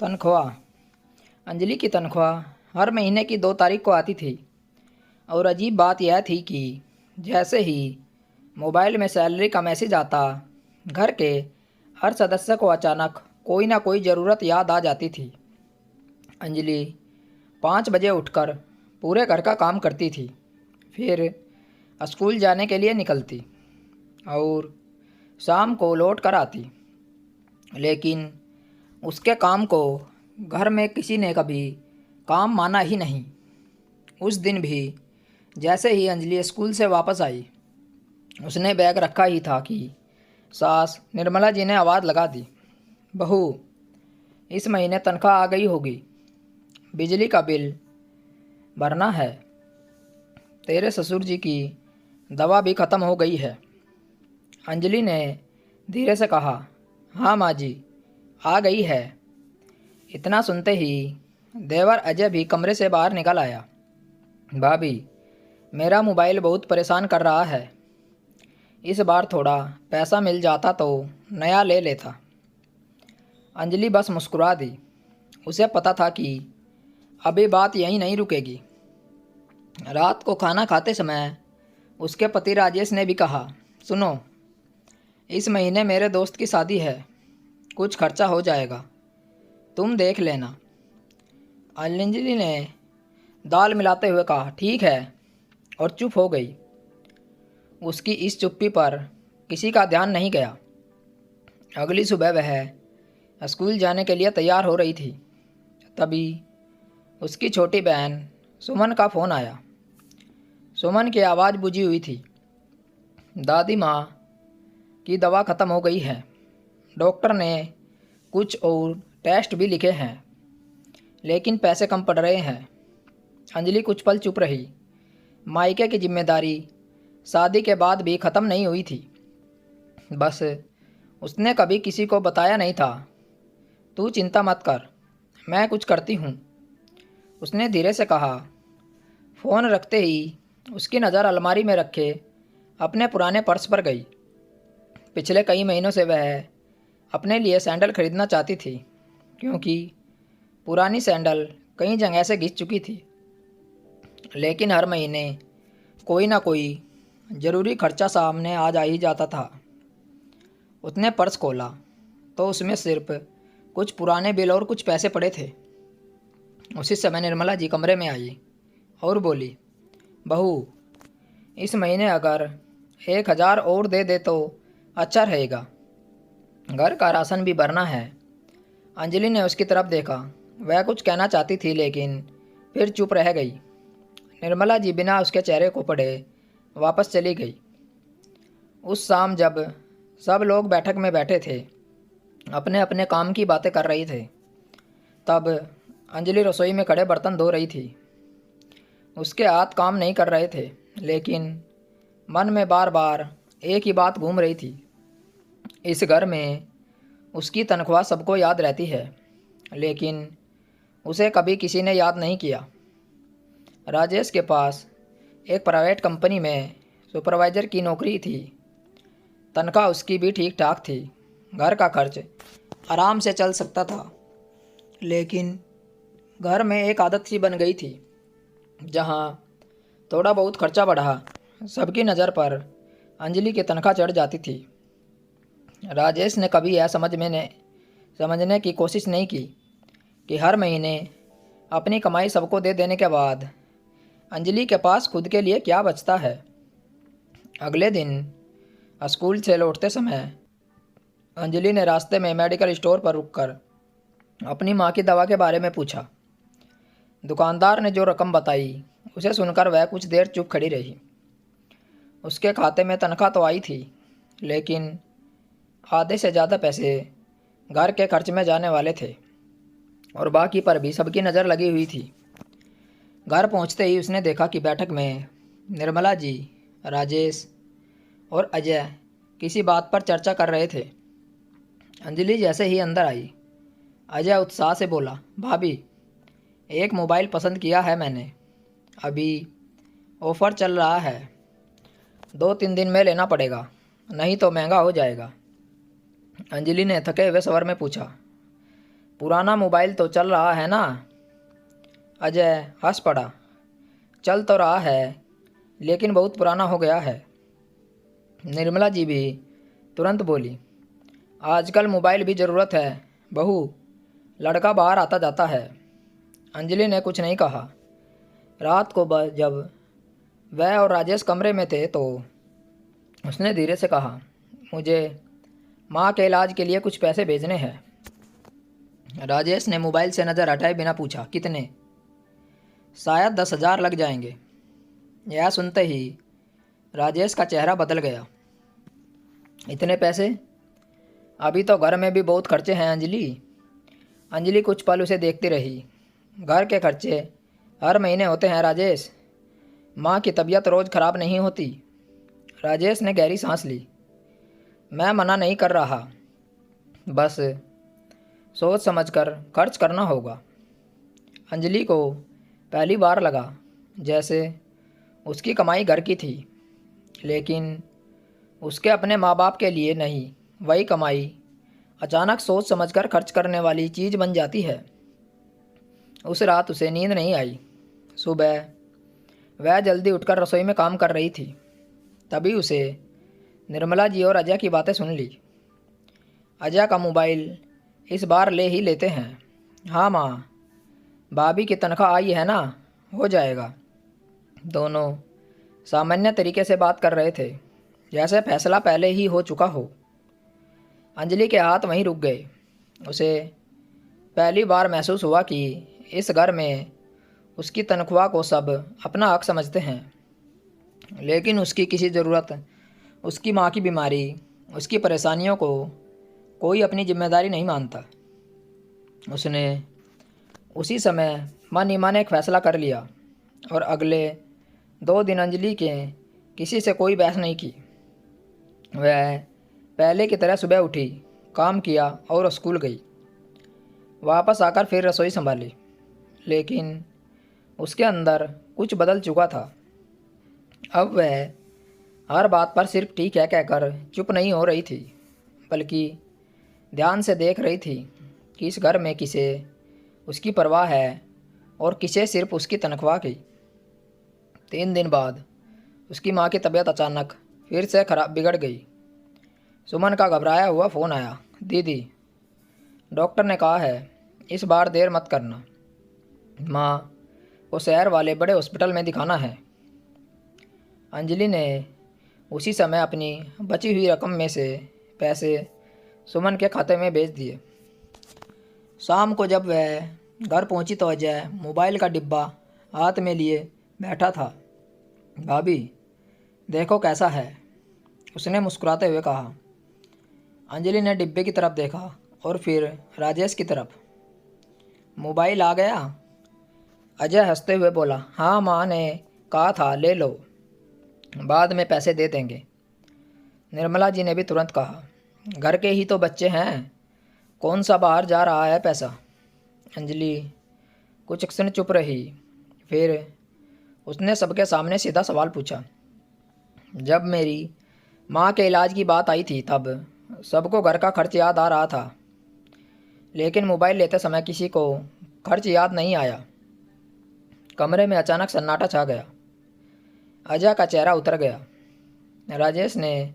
तनख्वाह। अंजलि की तनख्वाह हर महीने की 2 तारीख को आती थी और अजीब बात यह थी कि जैसे ही मोबाइल में सैलरी का मैसेज आता, घर के हर सदस्य को अचानक कोई ना कोई ज़रूरत याद आ जाती थी। अंजलि 5 बजे उठकर पूरे घर का काम करती थी, फिर स्कूल जाने के लिए निकलती और शाम को लौट कर आती। लेकिन उसके काम को घर में किसी ने कभी काम माना ही नहीं। उस दिन भी जैसे ही अंजलि स्कूल से वापस आई, उसने बैग रखा ही था कि सास निर्मला जी ने आवाज़ लगा दी, बहू, इस महीने तनख्वाह आ गई होगी, बिजली का बिल भरना है, तेरे ससुर जी की दवा भी ख़त्म हो गई है। अंजलि ने धीरे से कहा, हाँ माँ जी, आ गई है। इतना सुनते ही देवर अजय भी कमरे से बाहर निकल आया। भाभी, मेरा मोबाइल बहुत परेशान कर रहा है, इस बार थोड़ा पैसा मिल जाता तो नया ले लेता। अंजलि बस मुस्कुरा दी। उसे पता था कि अभी बात यहीं नहीं रुकेगी। रात को खाना खाते समय उसके पति राजेश ने भी कहा, सुनो, इस महीने मेरे दोस्त की शादी है, कुछ खर्चा हो जाएगा, तुम देख लेना। अंजलि ने दाल मिलाते हुए कहा, ठीक है, और चुप हो गई। उसकी इस चुप्पी पर किसी का ध्यान नहीं गया। अगली सुबह वह स्कूल जाने के लिए तैयार हो रही थी, तभी उसकी छोटी बहन सुमन का फ़ोन आया। सुमन की आवाज़ बुझी हुई थी, दादी माँ की दवा ख़त्म हो गई है, डॉक्टर ने कुछ और टेस्ट भी लिखे हैं, लेकिन पैसे कम पड़ रहे हैं। अंजलि कुछ पल चुप रही। मायके की जिम्मेदारी शादी के बाद भी ख़त्म नहीं हुई थी, बस उसने कभी किसी को बताया नहीं था। तू चिंता मत कर, मैं कुछ करती हूँ, उसने धीरे से कहा। फ़ोन रखते ही उसकी नज़र अलमारी में रखे अपने पुराने पर्स पर गई। पिछले कई महीनों से वह अपने लिए सैंडल खरीदना चाहती थी, क्योंकि पुरानी सैंडल कई जगह से घिस चुकी थी, लेकिन हर महीने कोई ना कोई ज़रूरी खर्चा सामने आ जा ही जाता था। उसने पर्स खोला तो उसमें सिर्फ कुछ पुराने बिल और कुछ पैसे पड़े थे। उसी समय निर्मला जी कमरे में आई और बोली, बहू, इस महीने अगर 1,000 और दे दे तो अच्छा रहेगा, घर का राशन भी भरना है। अंजलि ने उसकी तरफ देखा। वह कुछ कहना चाहती थी, लेकिन फिर चुप रह गई। निर्मला जी बिना उसके चेहरे को पढ़े वापस चली गई। उस शाम जब सब लोग बैठक में बैठे थे, अपने अपने काम की बातें कर रही थे, तब अंजलि रसोई में खड़े बर्तन धो रही थी। उसके हाथ काम नहीं कर रहे थे, लेकिन मन में बार बार एक ही बात घूम रही थी। इस घर में उसकी तनख्वाह सबको याद रहती है, लेकिन उसे कभी किसी ने याद नहीं किया। राजेश के पास एक प्राइवेट कंपनी में सुपरवाइज़र की नौकरी थी। तनख्वाह उसकी भी ठीक ठाक थी, घर का खर्च आराम से चल सकता था। लेकिन घर में एक आदत सी बन गई थी, जहाँ थोड़ा बहुत खर्चा बढ़ा, सबकी नज़र पर अंजलि की तनख्वाह चढ़ जाती थी। राजेश ने कभी यह समझने की कोशिश नहीं की कि हर महीने अपनी कमाई सबको दे देने के बाद अंजलि के पास खुद के लिए क्या बचता है। अगले दिन स्कूल से लौटते समय अंजलि ने रास्ते में मेडिकल स्टोर पर रुककर अपनी माँ की दवा के बारे में पूछा। दुकानदार ने जो रकम बताई, उसे सुनकर वह कुछ देर चुप खड़ी रही। उसके खाते में तनख्वाह तो आई थी, लेकिन आधे से ज़्यादा पैसे घर के खर्च में जाने वाले थे और बाकी पर भी सबकी नज़र लगी हुई थी। घर पहुंचते ही उसने देखा कि बैठक में निर्मला जी, राजेश और अजय किसी बात पर चर्चा कर रहे थे। अंजलि जैसे ही अंदर आई, अजय उत्साह से बोला, भाभी, एक मोबाइल पसंद किया है मैंने, अभी ऑफ़र चल रहा है, 2-3 दिन में लेना पड़ेगा, नहीं तो महंगा हो जाएगा। अंजलि ने थके हुए स्वर में पूछा, पुराना मोबाइल तो चल रहा है ना? अजय हंस पड़ा। चल तो रहा है, लेकिन बहुत पुराना हो गया है। निर्मला जी भी तुरंत बोली, आजकल मोबाइल भी ज़रूरत है बहू, लड़का बाहर आता जाता है। अंजलि ने कुछ नहीं कहा। रात को जब वह और राजेश कमरे में थे तो उसने धीरे से कहा, मुझे माँ के इलाज के लिए कुछ पैसे भेजने हैं। राजेश ने मोबाइल से नज़र हटाए बिना पूछा, कितने? शायद 10,000 लग जाएंगे। यह सुनते ही राजेश का चेहरा बदल गया। इतने पैसे? अभी तो घर में भी बहुत खर्चे हैं अंजलि। अंजलि कुछ पल उसे देखती रही। घर के खर्चे हर महीने होते हैं राजेश, माँ की तबीयत रोज़ ख़राब नहीं होती। राजेश ने गहरी सांस ली। मैं मना नहीं कर रहा, बस सोच समझकर खर्च करना होगा। अंजलि को पहली बार लगा जैसे उसकी कमाई घर की थी, लेकिन उसके अपने माँ बाप के लिए नहीं। वही कमाई अचानक सोच समझकर खर्च करने वाली चीज़ बन जाती है। उस रात उसे नींद नहीं आई। सुबह वह जल्दी उठकर रसोई में काम कर रही थी। तभी उसे निर्मला जी और अजय की बातें सुन ली। अजय का मोबाइल इस बार ले ही लेते हैं। हाँ माँ, भाभी की तनख्वाह आई है ना, हो जाएगा। दोनों सामान्य तरीके से बात कर रहे थे, जैसे फैसला पहले ही हो चुका हो। अंजलि के हाथ वहीं रुक गए। उसे पहली बार महसूस हुआ कि इस घर में उसकी तनख्वाह को सब अपना हक समझते हैं, लेकिन उसकी किसी ज़रूरत, उसकी माँ की बीमारी, उसकी परेशानियों को कोई अपनी जिम्मेदारी नहीं मानता। उसने उसी समय मन ही मन एक फ़ैसला कर लिया और अगले 2 दिन अंजलि के किसी से कोई बहस नहीं की। वह पहले की तरह सुबह उठी, काम किया और स्कूल गई। वापस आकर फिर रसोई संभाली, लेकिन उसके अंदर कुछ बदल चुका था। अब वह हर बात पर सिर्फ ठीक है कहकर चुप नहीं हो रही थी, बल्कि ध्यान से देख रही थी कि इस घर में किसे उसकी परवाह है और किसे सिर्फ उसकी तनख्वाह की। 3 दिन बाद उसकी माँ की तबीयत अचानक फिर से खराब बिगड़ गई। सुमन का घबराया हुआ फ़ोन आया, दीदी, डॉक्टर ने कहा है इस बार देर मत करना, माँ को शहर वाले बड़े हॉस्पिटल में दिखाना है। अंजलि ने उसी समय अपनी बची हुई रकम में से पैसे सुमन के खाते में भेज दिए। शाम को जब वह घर पहुंची तो अजय मोबाइल का डिब्बा हाथ में लिए बैठा था। भाभी, देखो कैसा है, उसने मुस्कुराते हुए कहा। अंजलि ने डिब्बे की तरफ देखा और फिर राजेश की तरफ। मोबाइल आ गया? अजय हंसते हुए बोला, हाँ, माँ ने कहा था ले लो, बाद में पैसे दे देंगे। निर्मला जी ने भी तुरंत कहा, घर के ही तो बच्चे हैं, कौन सा बाहर जा रहा है पैसा। अंजलि कुछ क्षण चुप रही, फिर उसने सबके सामने सीधा सवाल पूछा, जब मेरी माँ के इलाज की बात आई थी तब सबको घर का खर्च याद आ रहा था, लेकिन मोबाइल लेते समय किसी को खर्च याद नहीं आया। कमरे में अचानक सन्नाटा छा गया। अजय का चेहरा उतर गया। राजेश ने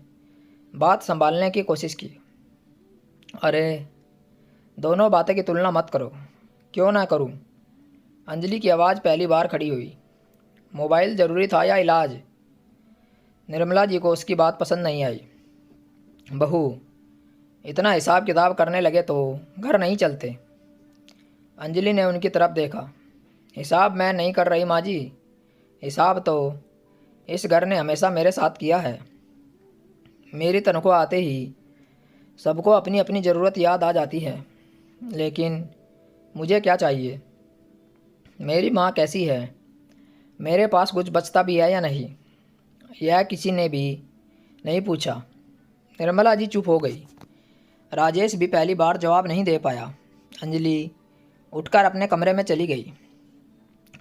बात संभालने की कोशिश की, अरे, दोनों बातें की तुलना मत करो। क्यों ना करूं? अंजलि की आवाज़ पहली बार खड़ी हुई। मोबाइल ज़रूरी था या इलाज? निर्मला जी को उसकी बात पसंद नहीं आई। बहू, इतना हिसाब किताब करने लगे तो घर नहीं चलते। अंजलि ने उनकी तरफ देखा। हिसाब मैं नहीं कर रही माँ जी, हिसाब तो इस घर ने हमेशा मेरे साथ किया है। मेरी तनख्वाह आते ही सबको अपनी अपनी ज़रूरत याद आ जाती है, लेकिन मुझे क्या चाहिए? मेरी माँ कैसी है? मेरे पास कुछ बचता भी है या नहीं? यह किसी ने भी नहीं पूछा। निर्मला जी चुप हो गई। राजेश भी पहली बार जवाब नहीं दे पाया। अंजलि उठकर अपने कमरे में चली गई।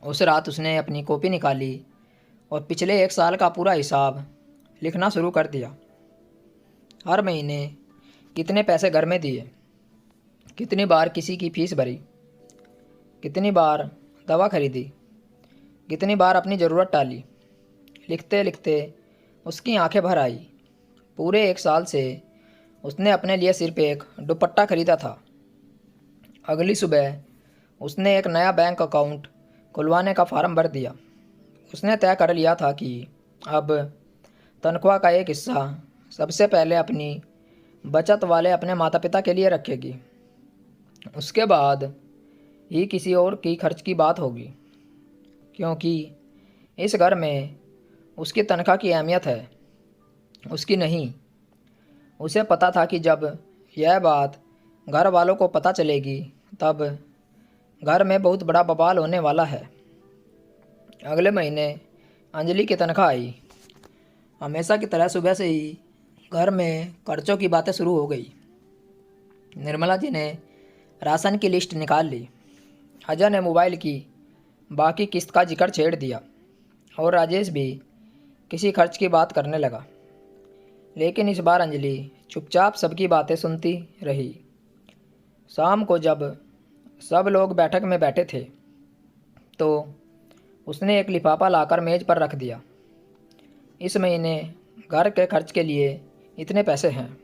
उस रात उसने अपनी कॉपी निकाली और पिछले 1 साल का पूरा हिसाब लिखना शुरू कर दिया। हर महीने कितने पैसे घर में दिए, कितनी बार किसी की फीस भरी, कितनी बार दवा खरीदी, कितनी बार अपनी ज़रूरत टाली। लिखते लिखते उसकी आंखें भर आई। पूरे 1 साल से उसने अपने लिए सिर्फ एक दुपट्टा खरीदा था। अगली सुबह उसने एक नया बैंक अकाउंट खुलवाने का फार्म भर दिया। उसने तय कर लिया था कि अब तनख्वाह का एक हिस्सा सबसे पहले अपनी बचत वाले अपने माता पिता के लिए रखेगी। उसके बाद ही किसी और की खर्च की बात होगी, क्योंकि इस घर में उसकी तनख्वाह की अहमियत है, उसकी नहीं। उसे पता था कि जब यह बात घर वालों को पता चलेगी तब घर में बहुत बड़ा बवाल होने वाला है। अगले महीने अंजलि की तनख्वाह आई। हमेशा की तरह सुबह से ही घर में खर्चों की बातें शुरू हो गई। निर्मला जी ने राशन की लिस्ट निकाल ली। अजय ने मोबाइल की बाकी किस्त का जिक्र छेड़ दिया और राजेश भी किसी खर्च की बात करने लगा। लेकिन इस बार अंजलि चुपचाप सबकी बातें सुनती रही। शाम को जब सब लोग बैठक में बैठे थे तो उसने एक लिफाफा लाकर मेज़ पर रख दिया। इस महीने घर के खर्च के लिए इतने पैसे हैं,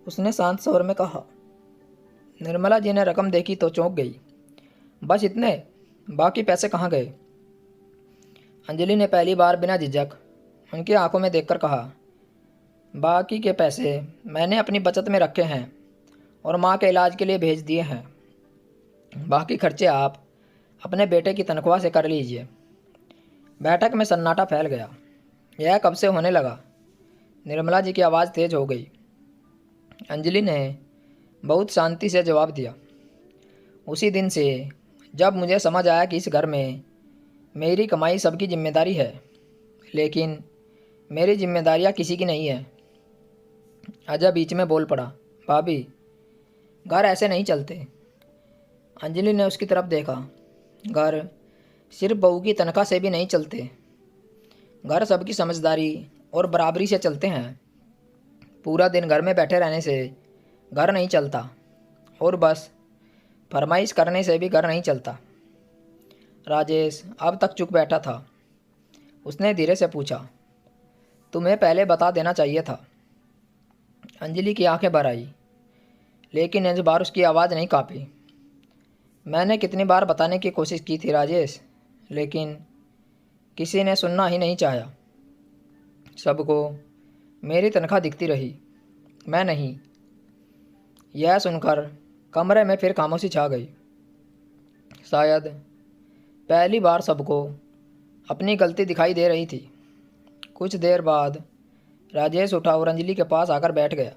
उसने शांत स्वर में कहा। निर्मला जी ने रकम देखी तो चौंक गई। बस इतने? बाकी पैसे कहाँ गए? अंजलि ने पहली बार बिना झिझक उनकी आंखों में देखकर कहा, बाकी के पैसे मैंने अपनी बचत में रखे हैं और माँ के इलाज के लिए भेज दिए हैं। बाकी खर्चे आप अपने बेटे की तनख्वाह से कर लीजिए। बैठक में सन्नाटा फैल गया। यह कब से होने लगा? निर्मला जी की आवाज़ तेज हो गई। अंजलि ने बहुत शांति से जवाब दिया, उसी दिन से जब मुझे समझ आया कि इस घर में मेरी कमाई सबकी जिम्मेदारी है, लेकिन मेरी जिम्मेदारियाँ किसी की नहीं है। अजय बीच में बोल पड़ा, भाभी घर ऐसे नहीं चलते। अंजलि ने उसकी तरफ देखा। घर सिर्फ बहू की तनख्वाह से भी नहीं चलते। घर सबकी समझदारी और बराबरी से चलते हैं। पूरा दिन घर में बैठे रहने से घर नहीं चलता और बस फरमाइश करने से भी घर नहीं चलता। राजेश अब तक चुप बैठा था। उसने धीरे से पूछा, तुम्हें पहले बता देना चाहिए था। अंजलि की आंखें भर आई, लेकिन इस बार उसकी आवाज़ नहीं कांपी। मैंने कितनी बार बताने की कोशिश की थी राजेश, लेकिन किसी ने सुनना ही नहीं चाहा। सबको मेरी तनख्वाह दिखती रही, मैं नहीं। यह सुनकर कमरे में फिर खामोशी छा गई। शायद पहली बार सबको अपनी गलती दिखाई दे रही थी। कुछ देर बाद राजेश उठा और अंजलि के पास आकर बैठ गया।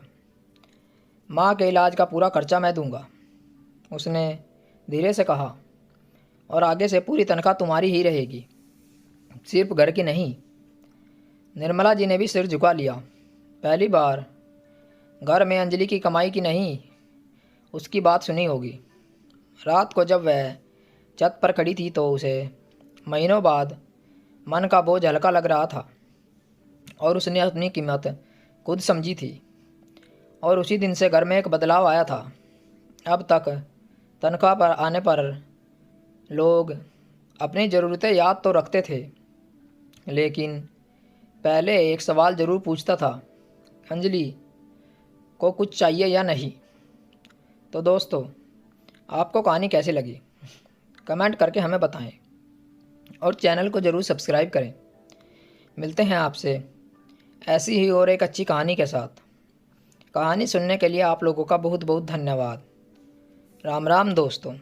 माँ के इलाज का पूरा खर्चा मैं दूंगा, उसने धीरे से कहा, और आगे से पूरी तनख्वाह तुम्हारी ही रहेगी, सिर्फ घर की नहीं। निर्मला जी ने भी सिर झुका लिया। पहली बार घर में अंजलि की कमाई की नहीं, उसकी बात सुनी होगी। रात को जब वह छत पर खड़ी थी तो उसे महीनों बाद मन का बोझ हल्का लग रहा था और उसने अपनी कीमत खुद समझी थी। और उसी दिन से घर में एक बदलाव आया था। अब तक तनख्वाह पर आने पर लोग अपनी ज़रूरतें याद तो रखते थे, लेकिन पहले एक सवाल ज़रूर पूछता था, अंजलि को कुछ चाहिए या नहीं। तो दोस्तों, आपको कहानी कैसी लगी कमेंट करके हमें बताएं और चैनल को ज़रूर सब्सक्राइब करें। मिलते हैं आपसे ऐसी ही और एक अच्छी कहानी के साथ। कहानी सुनने के लिए आप लोगों का बहुत बहुत धन्यवाद। राम राम दोस्तों।